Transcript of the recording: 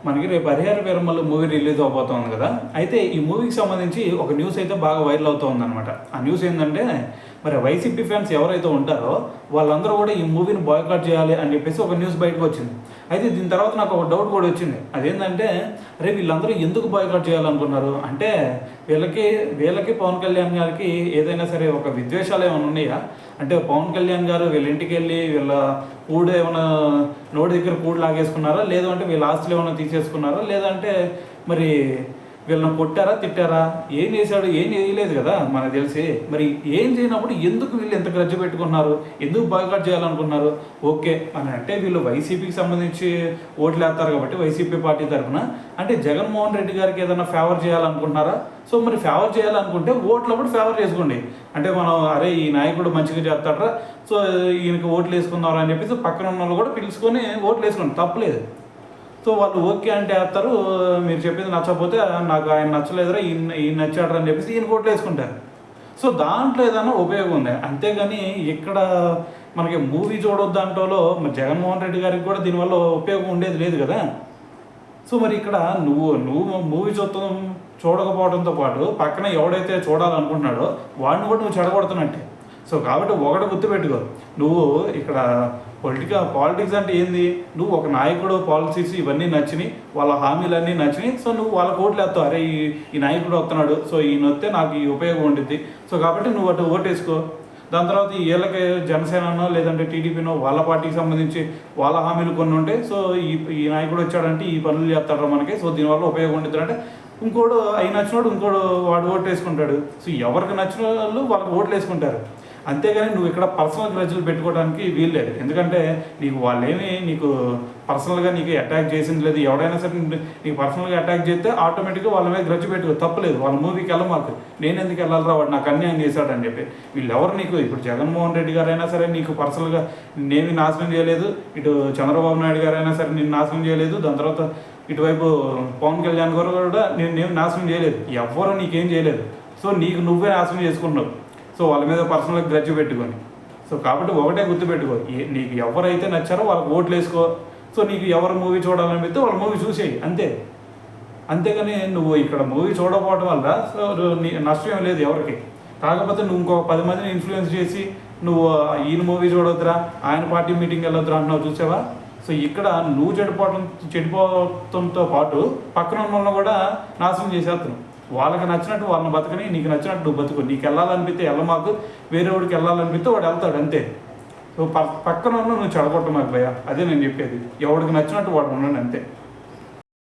మనకి రేపు Harihara Veeramallu movie release అవబోతోంది కదా. అయితే ఈ మూవీకి సంబంధించి ఒక న్యూస్ అయితే బాగా వైరల్ అవుతుందన్నమాట. ఆ న్యూస్ ఏంటంటే మరి వైసీపీ ఫ్యాన్స్ ఎవరైతే ఉంటారో వాళ్ళందరూ కూడా ఈ మూవీని బాయ్కాట్ చేయాలి అని చెప్పేసి ఒక న్యూస్ బయటకు వచ్చింది. అయితే దీని తర్వాత నాకు ఒక డౌట్ కూడా వచ్చింది. అదేంటంటే అరే వీళ్ళందరూ ఎందుకు బాయ్కాట్ చేయాలనుకున్నారు అంటే వీళ్ళకి పవన్ కళ్యాణ్ గారికి ఏదైనా సరే ఒక విద్వేషాలు ఏమైనా ఉన్నాయా అంటే పవన్ కళ్యాణ్ గారు వీళ్ళ ఇంటికి వెళ్ళి వీళ్ళ కూడు ఏమైనా నోటి దగ్గర కూడు లాగేసుకున్నారా, లేదు అంటే వీళ్ళ ఆస్తులు ఏమైనా తీసేసుకున్నారా, లేదంటే మరి వీళ్ళని కొట్టారా తిట్టారా, ఏం చేశాడు, ఏం చేయలేదు కదా మనకు తెలిసి. మరి ఏం చేయనప్పుడు ఎందుకు వీళ్ళు ఎంత గ్రజ్జ పెట్టుకున్నారు, ఎందుకు బాయ్కాట్ చేయాలనుకున్నారు? ఓకే అని అంటే వీళ్ళు వైసీపీకి సంబంధించి ఓట్లు వేస్తారు కాబట్టి వైసీపీ పార్టీ తరఫున అంటే జగన్మోహన్ రెడ్డి గారికి ఏదైనా ఫేవర్ చేయాలనుకుంటున్నారా? సో మరి ఫేవర్ చేయాలనుకుంటే ఓట్లప్పుడు ఫేవర్ చేసుకోండి. అంటే మనం అరే ఈ నాయకుడు మంచిగా చేస్తాడరా, సో ఈయనకి ఓట్లు వేసుకుందాం అని చెప్పేసి పక్కన ఉన్న వాళ్ళు కూడా పిలుచుకొని ఓట్లు వేసుకోండి, తప్పలేదు. సో వాళ్ళు ఓకే అంటే వేస్తారు, మీరు చెప్పింది నచ్చకపోతే నాకు ఆయన నచ్చలేదురా ఈయన నచ్చాడరా అని చెప్పేసి ఈయన ఓట్లు వేసుకుంటారు. సో దాంట్లో ఏదైనా ఉపయోగం ఉంది, అంతేగాని ఇక్కడ మనకి మూవీ చూడొద్దు అంటోలో మరి జగన్మోహన్ రెడ్డి గారికి కూడా దీనివల్ల ఉపయోగం ఉండేది లేదు కదా. సో మరి ఇక్కడ నువ్వు మూవీ చూడకపోవడంతో పాటు పక్కన ఎవడైతే చూడాలనుకుంటున్నాడో వాడిని కూడా నువ్వు చెడగొడుతున్నట్టే. సో కాబట్టి ఒకటి గుర్తుపెట్టుకో, నువ్వు ఇక్కడ పాలిటిక్స్ అంటే ఏంది, నువ్వు ఒక నాయకుడు పాలసీస్ ఇవన్నీ నచ్చినాయి, వాళ్ళ హామీలన్నీ నచ్చినాయి, సో నువ్వు వాళ్ళ ఓట్లు వేస్తావు. అరే ఈ నాయకుడు వస్తున్నాడు, సో ఈయన వస్తే నాకు ఈ ఉపయోగం ఉంటుంది, సో కాబట్టి నువ్వు అటు ఓటేసుకో. దాని తర్వాత వీళ్ళకి జనసేనో లేదంటే టీడీపీనో వాళ్ళ పార్టీకి సంబంధించి వాళ్ళ హామీలు కొన్ని ఉంటాయి. సో ఈ నాయకుడు వచ్చాడంటే ఈ పనులు చేస్తాడు మనకి, సో దీనివల్ల ఉపయోగం ఉంటుంది అంటే ఇంకోడు అవి నచ్చినోడు ఇంకోడు వాడు ఓట్లు వేసుకుంటాడు. సో ఎవరికి నచ్చిన వాళ్ళు వాళ్ళకి ఓట్లు వేసుకుంటారు, అంతేగాని నువ్వు ఇక్కడ పర్సనల్ గ్రజ్జులు పెట్టుకోవడానికి వీల్లేదు. ఎందుకంటే నీకు పర్సనల్గా నీకు అటాక్ చేసింది లేదు. ఎవడైనా సరే నీకు పర్సనల్గా అటాక్ చేస్తే ఆటోమేటిక్గా వాళ్ళ మీద గ్రజ్జు పెట్టుకో, తప్పలేదు. వాళ్ళ మూవీకి వెళ్ళమాకు, నేను ఎందుకు వెళ్ళాలరా వాడు నాకు అన్యాయం చేశాడని చెప్పి. వీళ్ళెవరు నీకు ఇప్పుడు జగన్మోహన్ రెడ్డి గారైనా సరే నీకు పర్సనల్గా నేమి నాశనం చేయలేదు, ఇటు చంద్రబాబు నాయుడు గారైనా సరే నేను నాశనం చేయలేదు, దాని తర్వాత ఇటువైపు పవన్ కళ్యాణ్ గారు కూడా నేను నాశనం చేయలేదు, ఎవ్వరూ నీకేం చేయలేదు. సో నీకు నువ్వే నాశనం చేసుకున్నావు, సో వాళ్ళ మీద పర్సనల్గా గ్రజ్జు పెట్టుకొని. సో కాబట్టి ఒకటే గుర్తుపెట్టుకో, నీకు ఎవరైతే నచ్చారో వాళ్ళకి ఓట్లు వేసుకో. సో నీకు ఎవరు మూవీ చూడాలనిపిస్తే వాళ్ళ మూవీ చూసేయి అంతే. అంతేగాని నువ్వు ఇక్కడ మూవీ చూడకపోవడం వల్ల సో నష్టం ఏం లేదు ఎవరికి. కాకపోతే నువ్వు ఇంకో 10 మందిని ఇన్ఫ్లుయెన్స్ చేసి నువ్వు ఈయన మూవీ చూడొద్దురా, ఆయన పార్టీ మీటింగ్ వెళ్ళొద్దురా అంటున్నావు, చూసావా? సో ఇక్కడ నువ్వు చెడిపోవడంతో పాటు పక్కన ఉన్న వాళ్ళని కూడా నాశనం చేసేస్తున్నావు. వాళ్ళకి నచ్చినట్టు వాళ్ళని బతకని, నీకు నచ్చినట్టు నువ్వు బతుకు. నీకు వెళ్ళాలనిపిస్తే వెళ్ళమాకు, వేరే వాడికి వెళ్ళాలనిపిస్తే వాడు వెళ్తాడు అంతే. సో పక్కన ఉన్న నువ్వు చెడగొట్టమాకు భయ్యా, అదే నేను చెప్పేది. ఎవడికి నచ్చినట్టు వాడు ఉండండి అంతే.